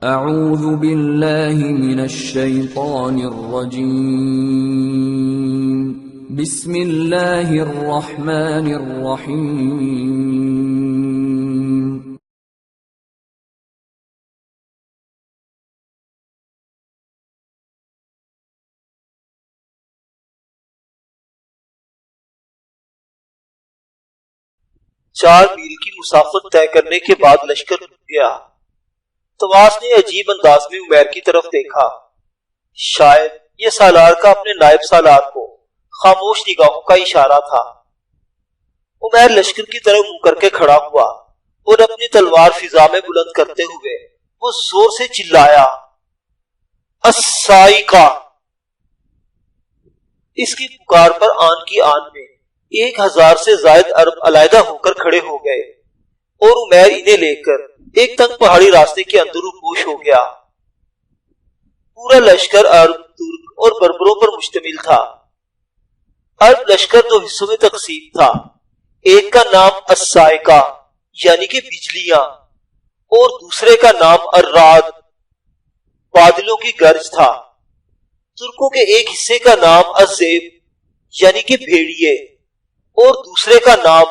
اعوذ باللہ من الشیطان الرجیم بسم اللہ الرحمن الرحیم چار میل کی مسافت طے کرنے کے بعد لشکر رک گیا۔ طواس نے عجیب انداز میں عمیر کی طرف دیکھا، شاید یہ سالار کا اپنے نائب سالار کو خاموش نگاہوں کا اشارہ تھا۔ عمیر لشکر کی طرف منہ کر کے کھڑا ہوا اور اپنی تلوار فضا میں بلند کرتے ہوئے وہ زور سے چلایا، السائقہ! اس کی پکار پر آن کی آن میں 1000 سے زائد عرب علیحدہ ہو کر کھڑے ہو گئے اور عمیر انہیں لے کر ایک تنگ پہاڑی راستے کے اندر روپوش ہو گیا۔ پورا لشکر عرب، ترک اور بربروں پر مشتمل تھا۔ عرب لشکر دو حصوں میں تقسیم تھا، ایک کا نام السائقہ یعنی کہ بجلیاں اور دوسرے کا نام الرعد بادلوں کی گرج تھا۔ ترکوں کے ایک حصے کا نام الذئب یعنی کہ بھیڑیے اور دوسرے کا نام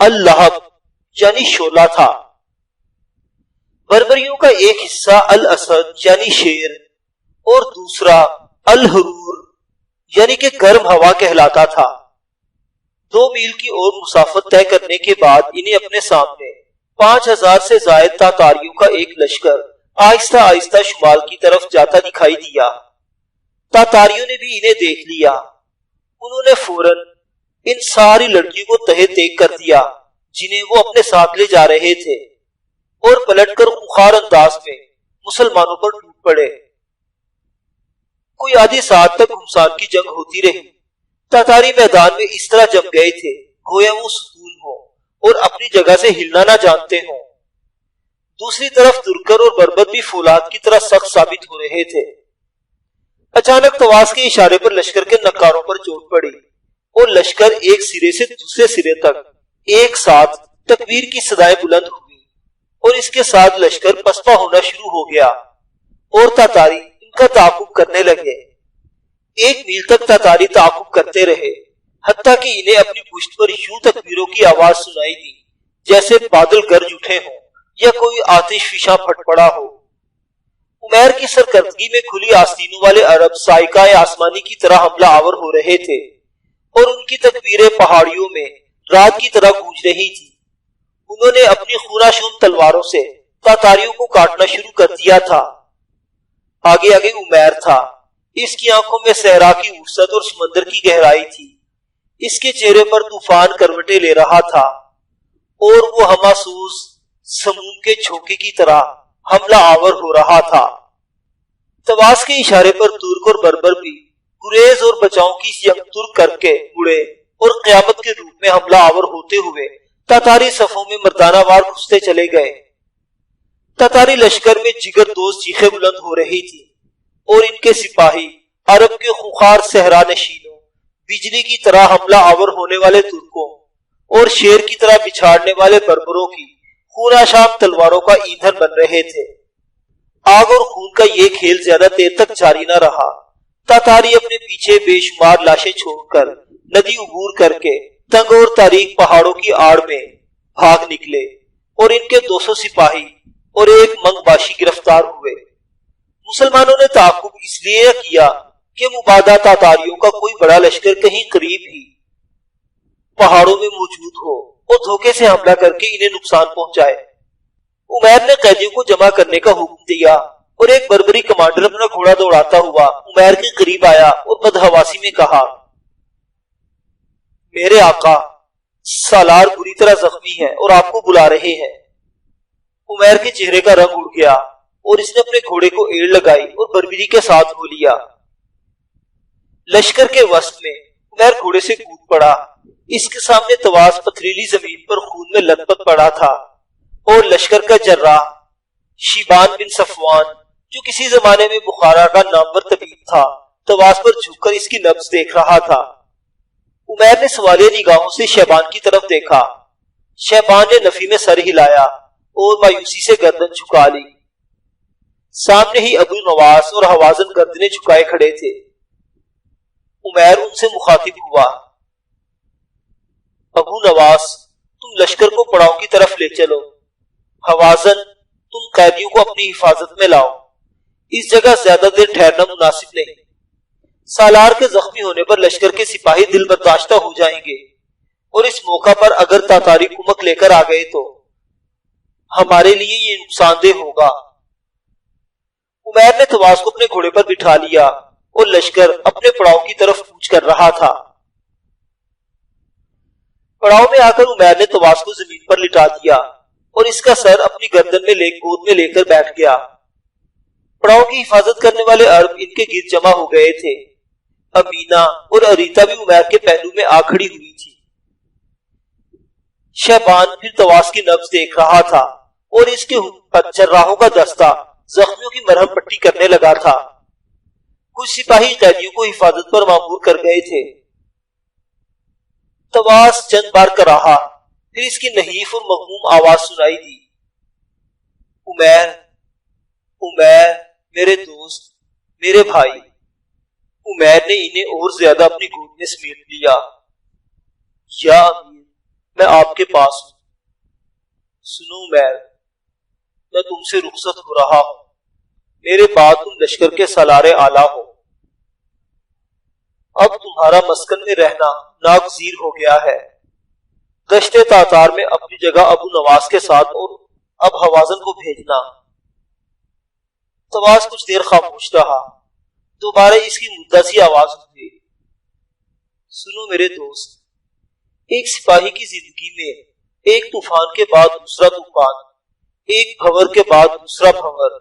اللہب یعنی شعلہ تھا۔ بربریوں کا ایک حصہ الاسد یعنی شیر اور دوسرا الحرور یعنی کہ گرم ہوا کہلاتا تھا۔ 2 میل کی اور مسافت طے کرنے کے بعد انہیں اپنے سامنے 5000 سے زائد تاتاریوں کا ایک لشکر آہستہ آہستہ شمال کی طرف جاتا دکھائی دیا۔ تاتاریوں نے بھی انہیں دیکھ لیا۔ انہوں نے فوراً ان ساری لڑکیوں کو تہے تیگ کر دیا جنہیں وہ اپنے ساتھ لے جا رہے تھے، اور پلٹ کر خونخوار انداز میں مسلمانوں پر ٹوٹ پڑے۔ کوئی آدھی ساعت تک گھمسان کی جنگ ہوتی رہی۔ تاتاری میدان میں اس طرح جم گئے تھے گویا وہ ستون ہوں اور اپنی جگہ سے ہلنا نہ جانتے ہوں۔ دوسری طرف ترکر اور بربر بھی فولاد کی طرح سخت ثابت ہو رہے تھے۔ اچانک طواس کے اشارے پر لشکر کے نکاروں پر چوٹ پڑی اور لشکر ایک سرے سے دوسرے سرے تک ایک ساتھ تکبیر کی صدائیں بلند ہوئی اور اس کے ساتھ لشکر پسپا ہونا شروع ہو گیا اور تاتاری ان کا تعاقب کرنے لگے۔ 1 میل تک تاتاری تعاقب کرتے رہے حتیٰ کہ انہیں اپنی پشت پر یوں تکبیروں کی آواز سنائی دی جیسے بادل گرج اٹھے ہوں یا کوئی آتش فشاں پھٹ پڑا ہو۔ عمیر کی سرکردگی میں کھلی آستینوں والے عرب سائقہ آسمانی کی طرح حملہ آور ہو رہے تھے اور ان کی تکبیریں پہاڑیوں میں رات کی طرح گونج رہی تھی۔ انہوں نے اپنی خوناشون تلواروں سے تاتاریوں کو کاٹنا شروع کر دیا تھا۔ آگے آگے عمیر تھا، اس کی آنکھوں میں صحرا کی وسعت اور سمندر کی گہرائی تھی۔ اس کے چہرے پر طوفان کروٹیں لے رہا تھا اور وہ ہماسوس سموم کے جھونکے کی طرح حملہ آور ہو رہا تھا۔ طواس کے اشارے پر ترک اور بربر بھی گریز اور بچاؤں کی یکتر کر کے اڑے اور قیامت کے روپ میں حملہ آور ہوتے ہوئے تاتاری صفوں میں مردانہ وار گھستے چلے گئے۔ تاتاری لشکر میں جگر دوز چیخیں بلند ہو رہی تھی اور ان کے سپاہی عرب کے خوخار صحرا نشینوں، بجلی کی طرح حملہ آور ہونے والے ترکوں اور شیر کی طرح بچھاڑنے والے بربروں کی خوناشام تلواروں کا ایندھن بن رہے تھے۔ آگ اور خون کا یہ کھیل زیادہ دیر تک جاری نہ رہا۔ تاتاری اپنے پیچھے بے شمار لاشیں چھوڑ کر ندی عبور کر کے تنگ اور تاریک پہاڑوں کی آڑ میں بھاگ نکلے اور ان کے 200 سپاہی اور ایک منگ باشی گرفتار ہوئے۔ مسلمانوں نے تعاقب اس لیے کیا کہ مبادا تاتاریوں کا کوئی بڑا لشکر کہیں قریب ہی پہاڑوں میں موجود ہو اور دھوکے سے حملہ کر کے انہیں نقصان پہنچائے۔ عمیر نے قیدیوں کو جمع کرنے کا حکم دیا اور ایک بربری کمانڈر اپنا گھوڑا دوڑاتا ہوا عمیر کے قریب آیا اور بدحواسی میں کہا، میرے آقا، سالار بری طرح زخمی ہے اور آپ کو بلا رہے ہیں۔ عمیر کے چہرے کا رنگ اڑ گیا اور اس نے اپنے گھوڑے کو ایڑ لگائی اور بربری کے ساتھ ہو لیا۔ لشکر کے وسط میں عمیر گھوڑے سے کود پڑا۔ اس کے سامنے طواس پتھریلی زمین پر خون میں لت پت پڑا تھا اور لشکر کا جراح شیبان بن صفوان جو کسی زمانے میں بخارا کا نامور طبیب تھا طواس پر جھک کر اس کی نبض دیکھ رہا تھا۔ عمیر نے سوالیہ نگاہوں سے شیبان کی طرف دیکھا۔ شیبان نے نفی میں سر ہلایا اور مایوسی سے گردن جھکا لی۔ سامنے ہی ابو نواس اور حوازن گردنیں جھکائے کھڑے تھے۔ عمیر ان سے مخاطب ہوا، ابو نواس تم لشکر کو پڑاؤ کی طرف لے چلو، حوازن تم قیدیوں کو اپنی حفاظت میں لاؤ، اس جگہ زیادہ دیر ٹھہرنا مناسب نہیں، سالار کے زخمی ہونے پر لشکر کے سپاہی دل برداشتہ ہو جائیں گے، اور اس موقع پر اگر تاتاری کمک لے کر آ گئے تو ہمارے لیے یہ نقصان دہ ہوگا۔ عمیر نے تواس کو اپنے گھوڑے پر بٹھا لیا اور لشکر اپنے پڑاؤ کی طرف کوچ کر رہا تھا۔ پڑاؤ میں آ کر عمیر نے تواس کو زمین پر لٹا دیا اور اس کا سر اپنی گردن میں گود میں لے کر بیٹھ گیا۔ پڑاؤ کی حفاظت کرنے والے عرب ان کے گرد جمع ہو گئے تھے۔ امینا اور اریتا بھی عمیر کے پہلو میں آ کھڑی ہوئی تھی۔ شہبان پھر تواس کی نبض دیکھ رہا تھا اور اس کے جراحوں کا دستہ زخمیوں کی مرہم پٹی کرنے لگا تھا۔ کچھ سپاہی قیدیوں کو حفاظت پر مامور کر گئے تھے۔ تواس چند بار کراہا، پھر اس کی نحیف اور مغموم آواز سنائی دی، عمیر، عمیر، میرے دوست، میرے بھائی۔ عمیر نے انہیں اور زیادہ اپنی گود میں سمیٹ لیا۔ یا امیر، میں آپ کے پاس ہوں۔ سنو عمیر، میں تم سے رخصت ہو رہا ہوں، میرے بعد تم لشکر کے سالار اعلیٰ ہو۔ اب تمہارا مسکن میں رہنا ناگزیر ہو گیا ہے۔ دشت تاتار میں اپنی جگہ ابو نواس کے ساتھ اور اب حوازن کو بھیجنا۔ تواس کچھ دیر خاموش رہا، دوبارہ اس کی مدعا سی آواز ہوئی، سنو میرے دوست، ایک سپاہی کی زندگی میں ایک طوفان کے بعد دوسرا طوفان، ایک بھنور کے بعد دوسرا بھنور،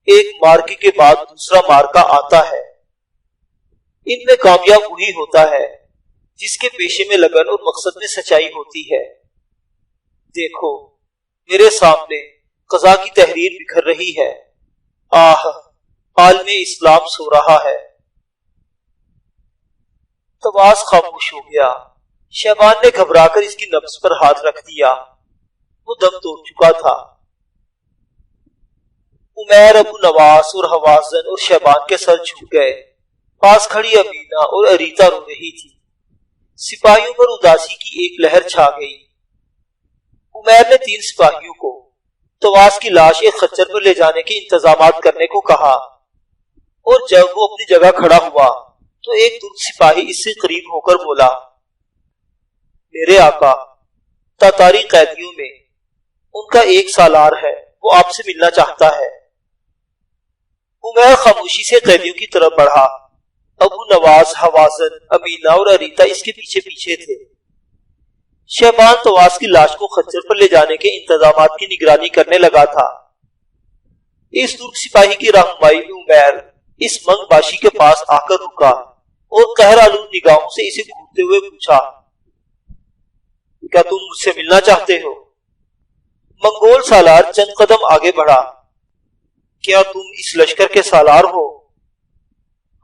ایک مارکے کے بعد دوسرا مارکا آتا ہے۔ ان میں کامیاب وہی ہوتا ہے جس کے پیشے میں لگن اور مقصد میں سچائی ہوتی ہے۔ دیکھو میرے سامنے قضا کی تحریر بکھر رہی ہے، آہ عالم اسلام سو رہا ہے۔ تواس خاموش ہو گیا۔ شہبان نے گھبرا کر اس کی نبض پر ہاتھ رکھ دیا، وہ دم توڑ چکا تھا۔ عمیر، ابو نواس اور حوازن اور شہبان کے سر جھک گئے۔ پاس کھڑی امینا اور اریتا رو رہی تھی۔ سپاہیوں پر اداسی کی ایک لہر چھا گئی۔ عمیر نے 3 سپاہیوں کو تواس کی لاش ایک خچر پر لے جانے کے انتظامات کرنے کو کہا، اور جب وہ اپنی جگہ کھڑا ہوا تو ایک ترک سپاہی اس سے قریب ہو کر بولا، میرے آقا، تاتاری قیدیوں میں ان کا ایک سالار ہے، وہ آپ سے ملنا چاہتا ہے۔ عمیر خاموشی سے قیدیوں کی طرف بڑھا۔ ابو نواس، حوازن، امینا اور اریتا اس کے پیچھے پیچھے تھے۔ شہبان تواس کی لاش کو خچر پر لے جانے کے انتظامات کی نگرانی کرنے لگا تھا۔ اس ترک سپاہی کی رہنمائی میں عمیر اس منگ باشی کے پاس آ کر رکا اور قہر آلود نگاہوں سے اسے گھورتے ہوئے پوچھا، کیا تم مجھ سے ملنا چاہتے ہو؟ منگول سالار چند قدم آگے بڑھا، کیا تم اس لشکر کے سالار ہو؟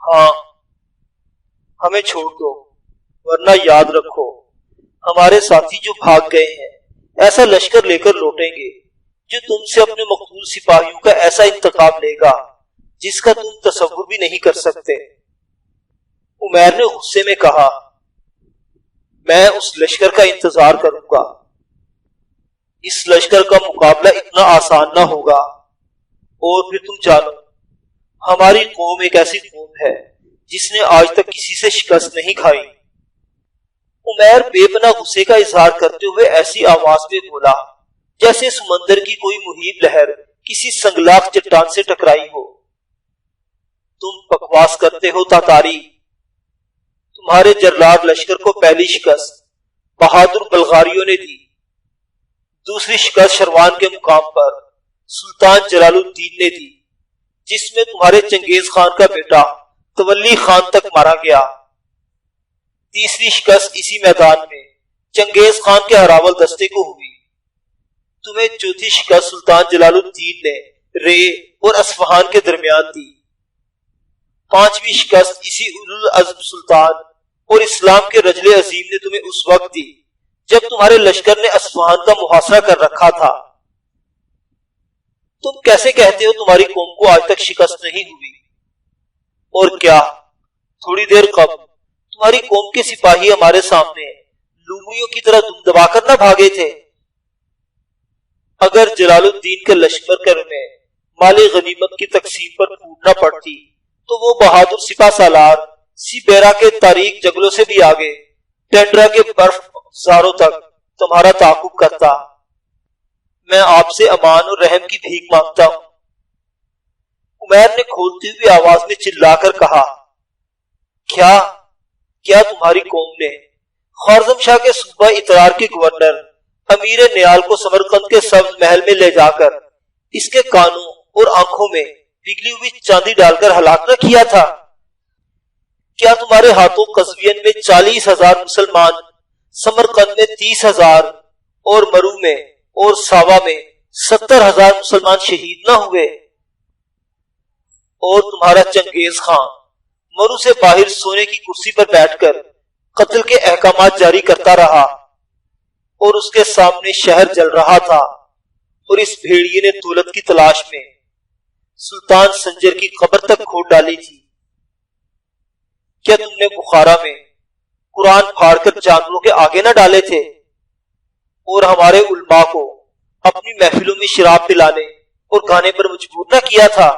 ہاں۔ ہمیں چھوڑ دو، ورنہ یاد رکھو ہمارے ساتھی جو بھاگ گئے ہیں ایسا لشکر لے کر لوٹیں گے جو تم سے اپنے مقتول سپاہیوں کا ایسا انتقام لے گا جس کا تم تصور بھی نہیں کر سکتے۔ عمیر نے غصے میں کہا، میں اس لشکر کا انتظار کروں گا، اس لشکر کا مقابلہ اتنا آسان نہ ہوگا، اور پھر تم جانو ہماری قوم ایک ایسی قوم ہے جس نے آج تک کسی سے شکست نہیں کھائی۔ عمیر بے پناہ غصے کا اظہار کرتے ہوئے ایسی آواز میں بولا جیسے سمندر کی کوئی مہیب لہر کسی سنگلاخ چٹان سے ٹکرائی ہو، تم بکواس کرتے ہو تاتاری، تمہارے جرلاد لشکر کو پہلی شکست بہادر بلغاریوں نے دی، دوسری شکست شروان کے مقام پر سلطان جلال الدین نے دی جس میں تمہارے چنگیز خان کا بیٹا تولی خان تک مارا گیا، تیسری شکست اسی میدان میں چنگیز خان کے ہراول دستے کو ہوئی، تمہیں چوتھی شکست سلطان جلال الدین نے رے اور اصفہان کے درمیان دی، پانچویں شکست اسی اولوالعزم سلطان اور اسلام کے رجل عظیم نے تمہیں اس وقت دی جب تمہارے لشکر نے اصفہان کا محاصرہ کر رکھا تھا۔ تم کیسے کہتے ہو تمہاری قوم کو آج تک شکست نہیں ہوئی؟ اور کیا تھوڑی دیر قبل تمہاری قوم کے سپاہی ہمارے سامنے لومڑیوں کی طرح دم دبا کر نہ بھاگے تھے؟ اگر جلال الدین کے لشکر میں مال غنیمت کی تقسیم پر پھوٹنا پڑتی تو وہ بہادر سپاہ سالار سیبیرا کے تاریک جنگلوں سے بھی آگے ٹینڈرا کے برف زاروں تک تمہارا تعاقب کرتا۔ میں آپ سے امان اور رحم کی بھیک مانگتا ہوں۔ عمیر نے کھولتی ہوئی آواز میں چلا کر کہا، کیا تمہاری قوم نے خوارزم شاہ کے صوبہ اترار کے گورنر امیر نیال کو سمرقند کے سبز محل میں لے جا کر اس کے کانوں اور آنکھوں میں پگھلی ہوئی چاندی ڈال کر ہلاک نہ کیا تھا؟ کیا تمہارے ہاتھوں قزوین میں 40,000 مسلمان، سمرقند میں 30,000 اور مرو میں اور ساوا میں 70,000 مسلمان شہید نہ ہوئے؟ اور تمہارا چنگیز خان مرو سے باہر سونے کی کرسی پر بیٹھ کر قتل کے احکامات جاری کرتا رہا، اور اس کے سامنے شہر جل رہا تھا، اور اس بھیڑیے نے دولت کی تلاش میں سلطان سنجر کی قبر تک کھود ڈالی تھی۔ کیا تم نے بخارا میں قرآن پھاڑ کر جانوروں کے آگے نہ ڈالے تھے، اور ہمارے علماء کو اپنی محفلوں میں شراب پلانے اور گانے پر مجبور نہ کیا تھا؟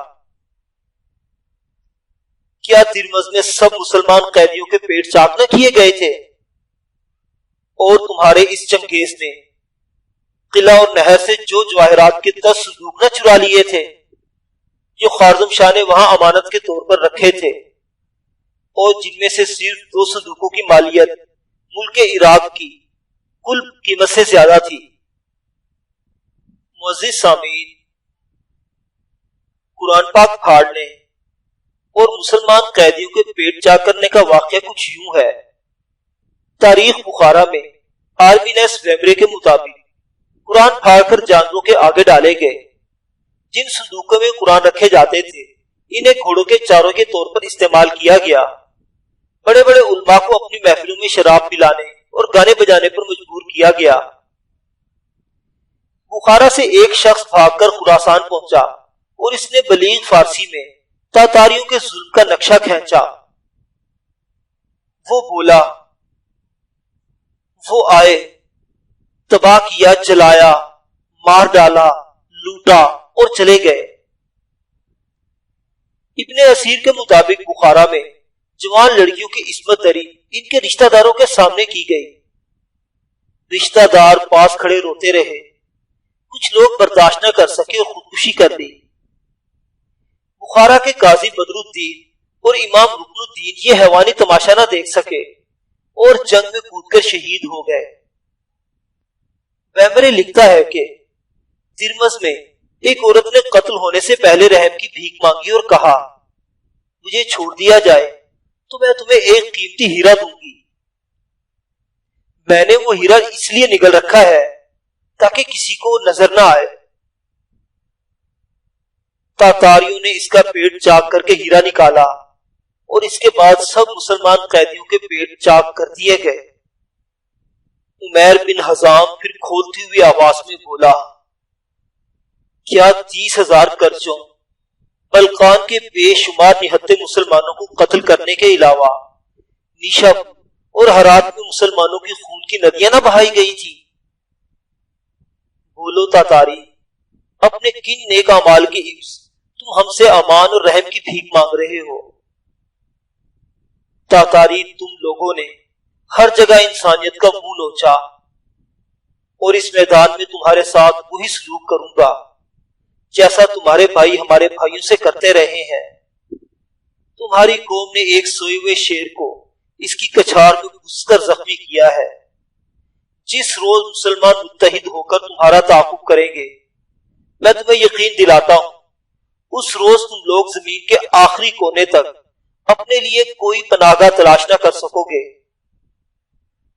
کیا ترمز میں سب مسلمان قیدیوں کے پیٹ چاک نہ کیے گئے تھے؟ اور تمہارے اس چنگیز نے قلعہ اور نہر سے جو جواہرات کے 10 صندوق نہ چرا لیے تھے جو خوارزم شاہ نے وہاں امانت کے طور پر رکھے تھے، اور جن میں سے صرف 2 صندوقوں کی مالیت ملک عراق کی کل قیمت سے زیادہ تھی۔ معزز سامعین، قرآن پاک پھاڑنے اور مسلمان قیدیوں کے پیٹ چاک کرنے کا واقعہ کچھ یوں ہے۔ تاریخ بخارا میں آرمینس ویبرے کے مطابق قرآن پھاڑ کر جانوروں کے آگے ڈالے گئے۔ جن صندوقوں میں قرآن رکھے جاتے تھے انہیں گھوڑوں کے چاروں کے طور پر استعمال کیا گیا۔ بڑے بڑے علماء کو اپنی محفلوں میں شراب پلانے اور گانے بجانے پر مجبور کیا گیا۔ بخارا سے ایک شخص بھاگ کر خراسان پہنچا اور اس نے بلیغ فارسی میں تاتاریوں کے ظلم کا نقشہ کھینچا۔ وہ بولا، وہ آئے، تباہ کیا، جلایا، مار ڈالا، لوٹا اور چلے گئے۔ ابن اسیر کے مطابق بخارا میں جوان لڑکیوں کی عصمت دری ان کے رشتہ داروں کے سامنے کی گئی۔ رشتہ دار پاس کھڑے روتے رہے، کچھ لوگ برداشت نہ کر سکے اور خودکشی کر لی۔ بخارا کے قاضی بدر الدین اور امام رکن الدین یہ حیوانی تماشا نہ دیکھ سکے اور جنگ میں کود کر شہید ہو گئے۔ ویمرے لکھتا ہے کہ ترمز میں ایک عورت نے قتل ہونے سے پہلے رحم کی بھیک مانگی اور کہا، مجھے چھوڑ دیا جائے تو میں تمہیں ایک قیمتی ہیرا دوں گی۔ میں نے وہ ہیرا اس لیے نگل رکھا ہے تاکہ کسی کو نظر نہ آئے۔ تاتاریوں نے اس کا پیٹ چاک کر کے ہیرا نکالا اور اس کے بعد سب مسلمان قیدیوں کے پیٹ چاک کر دیے گئے۔ عمیر بن حزام پھر کھولتی ہوئی آواز میں بولا، کیا 30,000 کرچوں بلقان کے بے شمار نہتے مسلمانوں کو قتل کرنے کے علاوہ نیشب اور ہرات میں مسلمانوں کی خون کی ندیاں نہ بہائی گئی تھی؟ بولو تاتاری، اپنے کن نیک اعمال کے عوض تم ہم سے امان اور رحم کی بھیک مانگ رہے ہو؟ تاتاری، تم لوگوں نے ہر جگہ انسانیت کا منہ نوچا، اور اس میدان میں تمہارے ساتھ وہی سلوک کروں گا جیسا تمہارے بھائی ہمارے بھائیوں سے کرتے رہے ہیں۔ تمہاری قوم نے ایک سوئے ہوئے شیر کو اس کی کچھار میں گھس کر زخمی کیا ہے۔ جس روز مسلمان متحد ہو کر تمہارا تعاقب کریں گے، میں تمہیں یقین دلاتا ہوں اس روز تم لوگ زمین کے آخری کونے تک اپنے لیے کوئی پناہ گاہ تلاش نہ کر سکو گے۔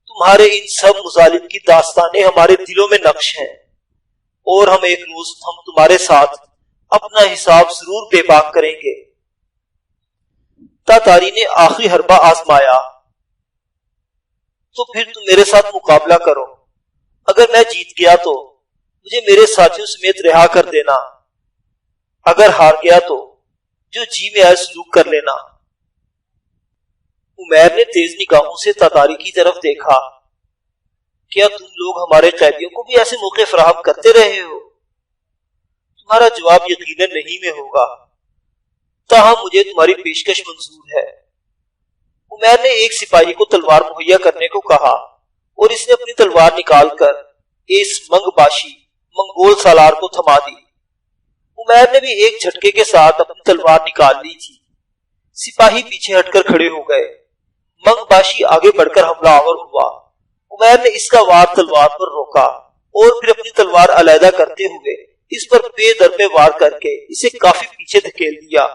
تمہارے ان سب مظالم کی داستانیں ہمارے دلوں میں نقش ہیں، اور ہم ایک روز تمہارے ساتھ اپنا حساب ضرور بے باک کریں گے۔ تاتاری نے آخری حربہ آزمایا، تو پھر تم میرے ساتھ مقابلہ کرو۔ اگر میں جیت گیا تو مجھے میرے ساتھیوں سمیت رہا کر دینا، اگر ہار گیا تو جو جی میں آئے سلوک کر لینا۔ عمیر نے تیز نگاہوں سے تاتاری کی طرف دیکھا۔ کیا تم لوگ ہمارے قیدیوں کو بھی ایسے موقع فراہم کرتے رہے ہو؟ تمہارا جواب یقیناً نہیں میں ہوگا، تاہم مجھے تمہاری پیشکش منظور ہے۔ عمیر نے ایک سپاہی کو تلوار مہیا کرنے کو کہا اور اس نے اپنی تلوار نکال کر اس منگ باشی منگول سالار کو تھما دی۔ عمیر نے بھی ایک جھٹکے کے ساتھ اپنی تلوار نکال لی تھی۔ سپاہی پیچھے ہٹ کر کھڑے ہو گئے۔ منگ باشی آگے بڑھ کر حملہ آور ہوا۔ عمیر نے اس کا وار تلوار پر روکا اور پھر اپنی تلوار علیحدہ کرتے ہوئے اس پر بے درپے وار کر کے اسے کافی پیچھے دھکیل دیا۔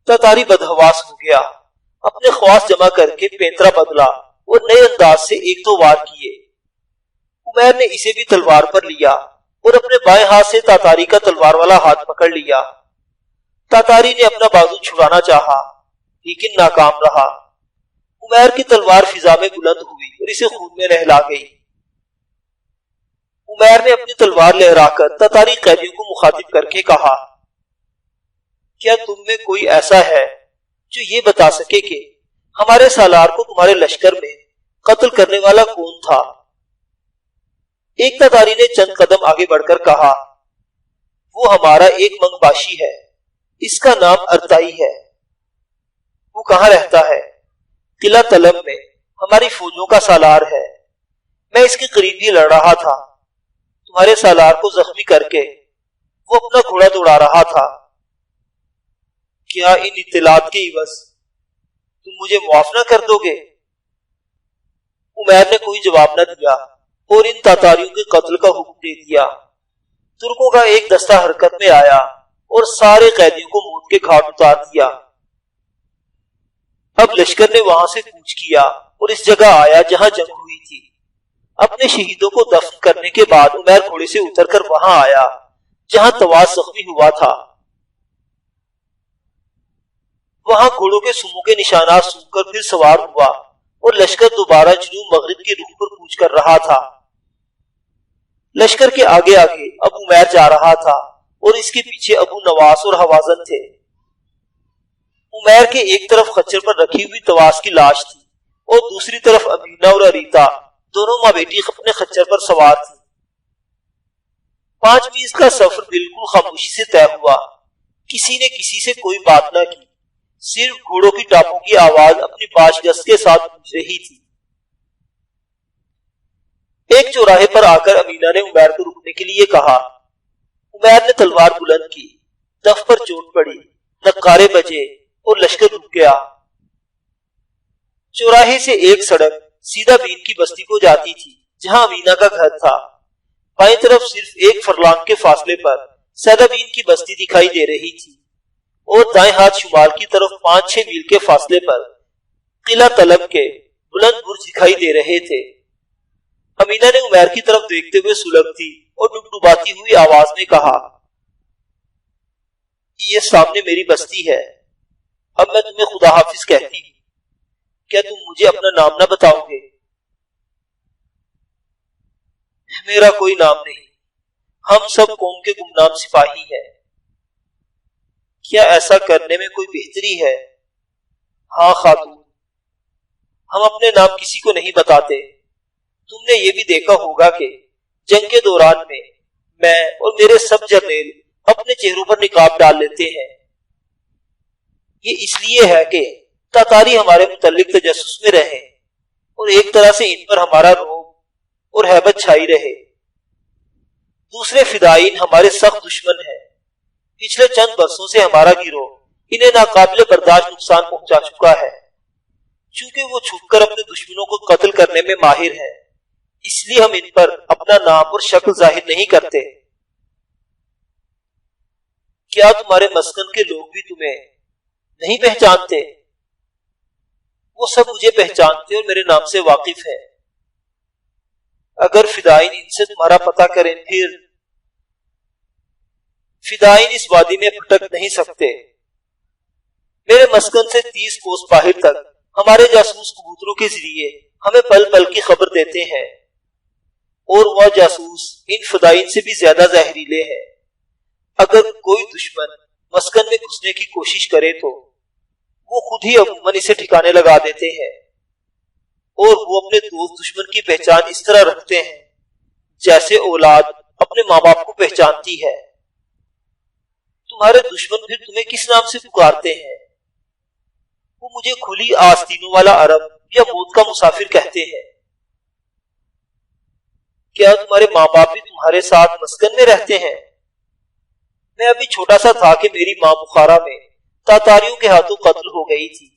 تاتاری بدحواس ہو گیا، اپنے خواص جمع کر کے پینترا بدلا اور نئے انداز سے ایک دو وار کیے۔ عمیر نے اسے بھی تلوار پر لیا اور اپنے بائیں ہاتھ سے تاتاری کا تلوار والا ہاتھ پکڑ لیا۔ تاتاری نے اپنا بازو چھڑانا چاہا لیکن ناکام رہا۔ عمیر کی تلوار فضا میں بلند ہوئی اور اسے خون میں نہلا گئی۔ عمیر نے اپنی تلوار لہرا کر تاتاری قیدیوں کو مخاطب کر کے کہا، کیا تم میں کوئی ایسا ہے جو یہ بتا سکے کہ ہمارے سالار کو تمہارے لشکر میں قتل کرنے والا کون تھا؟ ایک تاتاری نے چند قدم آگے بڑھ کر کہا، وہ ہمارا ایک منگ باشی ہے، اس کا نام ارتائی ہے۔ وہ کہاں رہتا ہے؟ قلعہ تلم میں ہماری فوجوں کا سالار ہے۔ میں اس کے قریب ہی لڑ رہا تھا، تمہارے سالار کو زخمی کر کے وہ اپنا گھوڑا دوڑا رہا تھا۔ کیا ان اطلاعات کے عوض تم مجھے معاف نہ کر دو گے؟ عمیر نے کوئی جواب نہ دیا اور ان تاتاریوں کے قتل کا حکم دے دیا۔ ترکوں کا ایک دستہ حرکت میں آیا اور سارے قیدیوں کو موت کے گھاٹ اتار دیا۔ اب لشکر نے وہاں سے کوچ کیا اور اس جگہ آیا جہاں جنگ ہوئی تھی۔ اپنے شہیدوں کو دفن کرنے کے بعد عمیر گھوڑے سے اتر کر وہاں آیا جہاں طواس زخمی ہوا تھا۔ وہاں گھوڑوں کے سموں کے نشانات سونگ کر پھر سوار ہوا اور لشکر دوبارہ جنوب مغرب کے رخ پر کوچ کر رہا تھا۔ لشکر کے آگے آگے ابو عمیر جا رہا تھا اور اس کے پیچھے ابو نواس اور حوازن تھے۔ عمیر کے ایک طرف خچر پر رکھی ہوئی طواس کی لاش تھی اور دوسری طرف امینہ اور اریتا دونوں ماں بیٹی اپنے خچر پر سوار تھی۔ 5 میل کا سفر بالکل خاموشی سے طے ہوا، کسی نے کسی سے کوئی بات نہ کی، صرف گھوڑوں کی ٹاپوں کی آواز اپنی باش گشت کے ساتھ گونج رہی تھی۔ ایک چوراہے پر آ کر امینہ نے عمیر کو رکنے کے لیے کہا۔ عمیر نے تلوار بلند کی، دف پر چوٹ پڑی، نقارے بجے اور لشکر رک گیا۔ چوراہے سے ایک سڑک سیدھا بین کی بستی کو جاتی تھی جہاں امینہ کا گھر تھا۔ بائیں طرف صرف ایک فرلانگ کے فاصلے پر سیدھا بین کی بستی دکھائی دے رہی تھی اور دائیں ہاتھ شمال کی طرف 5-6 میل کے فاصلے پر قلعہ طلب کے بلند برج دکھائی دے رہے تھے۔ امینہ نے عمیر کی طرف دیکھتے ہوئے سلگتی اور ڈبڈباتی ہوئی آواز میں کہا، یہ سامنے میری بستی ہے، اب میں تمہیں خدا حافظ کہتی ہوں، کیا تم مجھے اپنا نام نہ بتاؤ گے؟ میرا کوئی نام نہیں، ہم سب قوم کے گمنام سپاہی ہیں۔ کیا ایسا کرنے میں کوئی بہتری ہے؟ ہاں خاتون، ہم اپنے نام کسی کو نہیں بتاتے۔ تم نے یہ بھی دیکھا ہوگا کہ جنگ کے دوران میں اور میرے سب جرنیل اپنے چہروں پر نقاب ڈال لیتے ہیں۔ یہ اس لیے ہے کہ تاتاری ہمارے متعلق تجسس میں رہے اور ایک طرح سے ان پر ہمارا رعب اور ہیبت چھائی رہے۔ دوسرے فدائین ہمارے سخت دشمن ہیں، پچھلے چند برسوں سے ہمارا گروہ انہیں ناقابل برداشت نقصان پہنچا چکا ہے۔ چونکہ وہ چھپ کر اپنے دشمنوں کو قتل کرنے میں ماہر ہیں، اس لیے ہم ان پر اپنا نام اور شکل ظاہر نہیں کرتے۔ کیا تمہارے مسکن کے لوگ بھی تمہیں نہیں پہچانتے؟ وہ سب مجھے پہچانتے اور میرے نام سے واقف ہیں۔ اگر فدائین ان سے تمہارا پتہ کریں پھر فدائین اس وادی میں بھٹک نہیں سکتے۔ میرے مسکن سے 30 کوس باہر تک ہمارے جاسوس کبوتروں کے ذریعے ہمیں پل پل کی خبر دیتے ہیں، اور وہ جاسوس ان فدائین سے بھی زیادہ زہریلے ہیں۔ اگر کوئی دشمن مسکن میں گھسنے کی کوشش کرے تو وہ خود ہی عموماً اسے ٹھکانے لگا دیتے ہیں، اور وہ اپنے دوست دشمن کی پہچان اس طرح رکھتے ہیں جیسے اولاد اپنے ماں باپ کو پہچانتی ہے۔ تمہارے دشمن پھر تمہیں کس نام سے پکارتے ہیں؟ وہ مجھے کھلی آستینوں والا عرب یا موت کا مسافر کہتے ہیں۔ کیا تمہارے ماں باپ بھی تمہارے ساتھ مسکن میں رہتے ہیں؟ میں ابھی چھوٹا سا تھا کہ میری ماں بخارا میں تاتاریوں کے ہاتھوں قتل ہو گئی تھی۔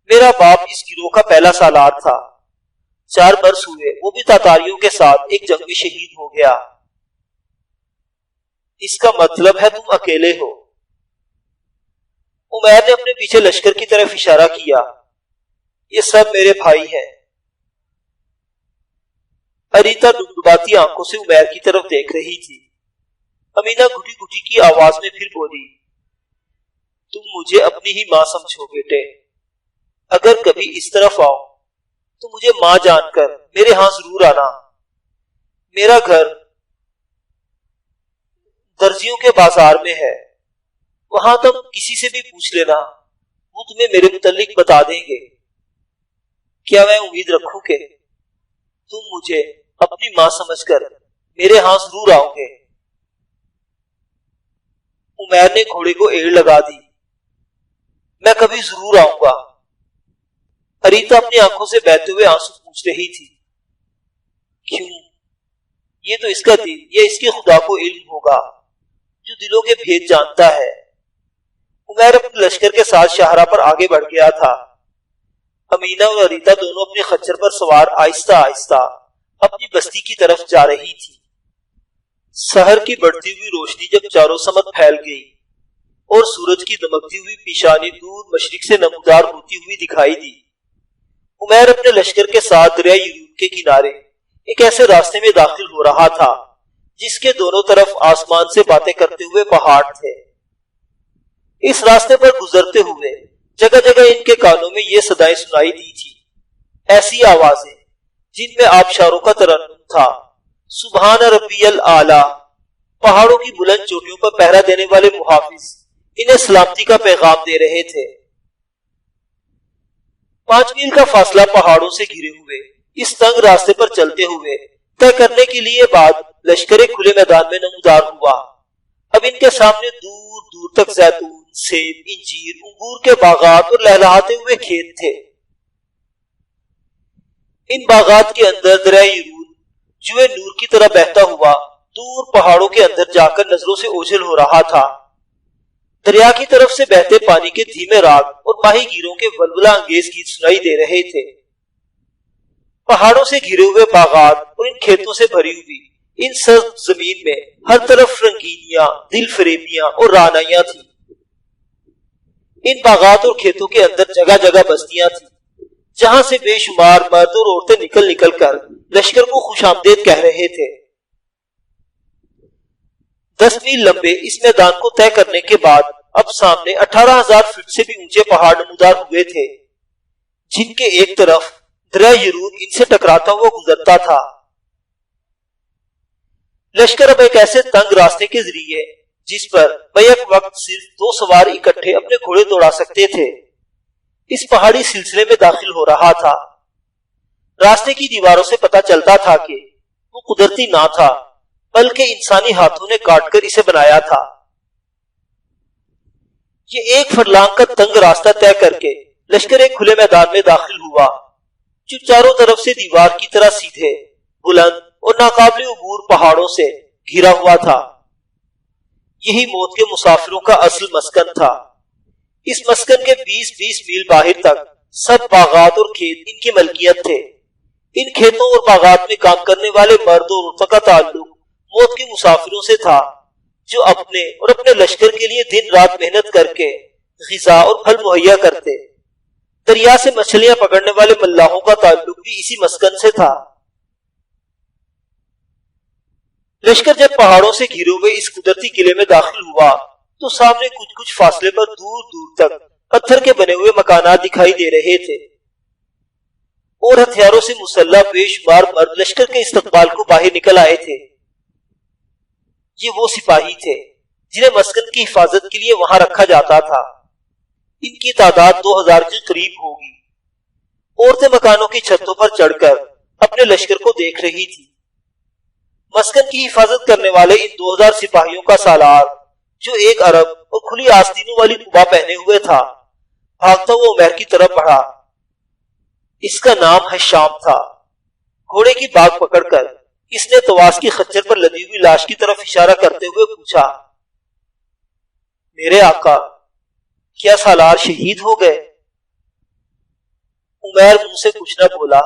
میرا باپ اس گروہ کا پہلا سالار تھا۔ 4 برس ہوئے وہ بھی تاتاریوں کے ساتھ ایک جنگ میں شہید ہو گیا۔ اس کا مطلب ہے تم اکیلے ہو۔ عمیر نے اپنے پیچھے لشکر کی طرف اشارہ کیا۔ یہ سب میرے بھائی ہیں۔ اریتا ڈبڈباتی آنکھوں سے عمیر کی طرف دیکھ رہی تھی۔ امینہ گھٹی گھٹی کی آواز میں پھر بولی، تم مجھے اپنی ہی ماں سمجھو بیٹے۔ اگر کبھی اس طرف آؤ تو مجھے ماں جان کر میرے ہاں ضرور آنا۔ میرا گھر درزیوں کے بازار میں ہے، وہاں تم کسی سے بھی پوچھ لینا، وہ تمہیں میرے متعلق بتا دیں گے۔ کیا میں امید رکھوں کہ تم مجھے اپنی ماں سمجھ کر میرے ہاں ضرور آؤ گے؟ عمیر نے گھوڑے کو ایڑ لگا دی۔ میں کبھی ضرور آؤں گا۔ اریتا اپنی آنکھوں سے بہتے ہوئے آنسو پوچھ رہی تھی۔ کیوں؟ یہ تو اس کا دل یا اس کے خدا کو علم ہوگا جو دلوں کے بھید جانتا ہے۔ عمیر اپنے لشکر کے ساتھ شاہراہ پر آگے بڑھ گیا تھا۔ امینہ اور اریتا دونوں اپنے خچر پر سوار آہستہ آہستہ اپنی بستی کی طرف جا رہی تھی۔ سحر کی بڑھتی ہوئی روشنی جب چاروں سمت پھیل گئی اور سورج کی دمکتی ہوئی پیشانی دور مشرق سے نمودار ہوتی ہوئی دکھائی دی، عمیر اپنے لشکر کے ساتھ دریا یرود کے کنارے ایک ایسے راستے میں داخل ہو رہا تھا جس کے دونوں طرف آسمان سے باتیں کرتے ہوئے پہاڑ تھے۔ اس راستے پر گزرتے ہوئے جگہ جگہ ان کے کانوں میں یہ صدائیں سنائی دی تھی، ایسی آوازیں جن میں آبشاروں کا ترنم تھا۔ سبحان ربی الاعلی۔ پہاڑوں کی بلند چوٹیوں پر پہرا دینے والے محافظ انہیں سلامتی کا پیغام دے رہے تھے۔ 5 میل کا فاصلہ پہاڑوں سے گھرے ہوئے اس تنگ راستے پر چلتے ہوئے طے کرنے کے لیے بعد لشکر کھلے میدان میں نمودار ہوا۔ اب ان کے سامنے دور دور تک زیتون، سیب، انجیر، انگور کے باغات اور لہلہاتے ہوئے کھیت تھے۔ ان باغات کے اندر دریا یرود جوئے نور کی طرح بہتا ہوا دور پہاڑوں کے اندر جا کر نظروں سے اوجھل ہو رہا تھا۔ دریا کی طرف سے بہتے پانی کے دھیمے راگ اور ماہی گیروں کے ولولہ انگیز گیت سنائی دے رہے تھے۔ پہاڑوں سے گھرے ہوئے باغات اور ان کھیتوں سے بھری ہوئی ان سرد زمین میں ہر طرف رنگینیاں، دل فریبیاں اور رعنائیاں تھیں۔ ان باغات اور کھیتوں کے اندر جگہ جگہ بستیاں تھیں جہاں سے بے شمار مرد اور عورتیں نکل نکل کر لشکر کو خوش آمدید کہہ رہے تھے۔ 10 میل لمبے اس میدان کو طے کرنے کے بعد اب سامنے 18,000 فٹ سے بھی اونچے پہاڑ نمودار ہوئے تھے جن کے ایک طرف دریا یرود ان سے ٹکراتا ہوا گزرتا تھا۔ لشکر اب ایک ایسے تنگ راستے کے ذریعے جس پر بیک وقت صرف 2 سوار اکٹھے اپنے گھوڑے دوڑا سکتے تھے اس پہاڑی سلسلے میں داخل ہو رہا تھا۔ راستے کی دیواروں سے پتہ چلتا تھا کہ وہ قدرتی نہ تھا بلکہ انسانی ہاتھوں نے کاٹ کر اسے بنایا تھا۔ یہ 1 فرلانگ کا تنگ راستہ طے کر کے لشکر ایک کھلے میدان میں داخل ہوا جو چاروں طرف سے دیوار کی طرح سیدھے، بلند اور ناقابل عبور پہاڑوں سے گھرا ہوا تھا۔ یہی موت کے مسافروں کا اصل مسکن تھا۔ اس مسکن کے 20-20 میل باہر تک سب باغات اور کھیت ان کی ملکیت تھے۔ ان کھیتوں اور باغات میں کام کرنے والے مرد اور عورتوں کا تعلق موت کے مسافروں سے تھا جو اپنے اور اپنے لشکر کے لیے دن رات محنت کر کے غذا اور پھل مہیا کرتے۔ دریا سے مچھلیاں پکڑنے والے ملاحوں کا تعلق بھی اسی مسکن سے تھا۔ لشکر جب پہاڑوں سے گھرے ہوئے اس قدرتی قلعے میں داخل ہوا تو سامنے کچھ فاصلے پر دور دور تک پتھر کے بنے ہوئے مکانات دکھائی دے رہے تھے اور ہتھیاروں سے مسلح بے شمار مرد لشکر کے استقبال کو باہر نکل آئے تھے۔ یہ وہ سپاہی تھے جنہیں مسکن کی حفاظت کے لیے وہاں رکھا جاتا تھا۔ ان کی تعداد 2000 کے قریب ہوگی۔ عورتیں مکانوں کی چھتوں پر چڑھ کر اپنے لشکر کو دیکھ رہی تھی۔ مسکن کی حفاظت کرنے والے ان 2000 سپاہیوں کا سالار، جو ایک عرب اور کھلی آستینوں والی قبا پہنے ہوئے تھا، بھاگتا ہوا عمیر کی طرف بڑھا۔ اس کا نام حشام تھا۔ گھوڑے کی باگ پکڑ کر اس نے طواس کی خچر پر لدی ہوئی لاش کی طرف اشارہ کرتے ہوئے پوچھا، میرے آقا، کیا سالار شہید ہو گئے؟ عمیر منہ سے کچھ نہ بولا۔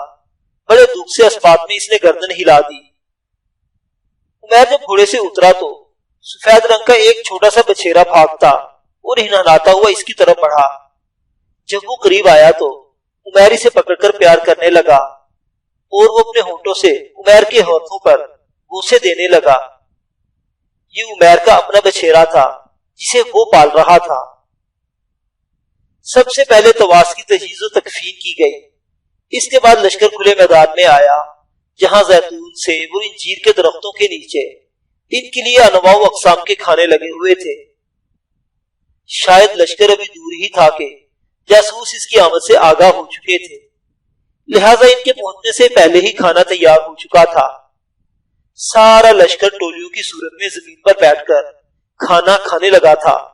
بڑے دکھ سے اسبات میں اس نے گردن ہلا دی۔ عمیر جب گھوڑے سے اترا تو سفید رنگ کا ایک چھوٹا سا بچھیرا بھاگتا اور ہنہناتا ہوا اس کی طرف بڑھا۔ جب وہ قریب آیا تو عمیر اسے پکڑ کر پیار کرنے لگا اور وہ اپنے ہونٹوں سے عمیر کے ہاتھوں پر بوسے دینے لگا۔ یہ عمیر کا اپنا بچھیرا تھا جسے وہ پال رہا تھا۔ سب سے پہلے طواس کی تجہیز و تکفین کی گئی۔ اس کے بعد لشکر کھلے میدان میں آیا، جہاں زیتون، سیب اور انجیر کے درختوں کے نیچے ان کے لیے انواع و اقسام کے کھانے لگے ہوئے تھے۔ شاید لشکر ابھی دور ہی تھا کہ جاسوس اس کی آمد سے آگاہ ہو چکے تھے، لہٰذا ان کے پہنچنے سے پہلے ہی کھانا تیار ہو چکا تھا۔ سارا لشکر ٹولیوں کی صورت میں زمین پر بیٹھ کر کھانا کھانے لگا تھا۔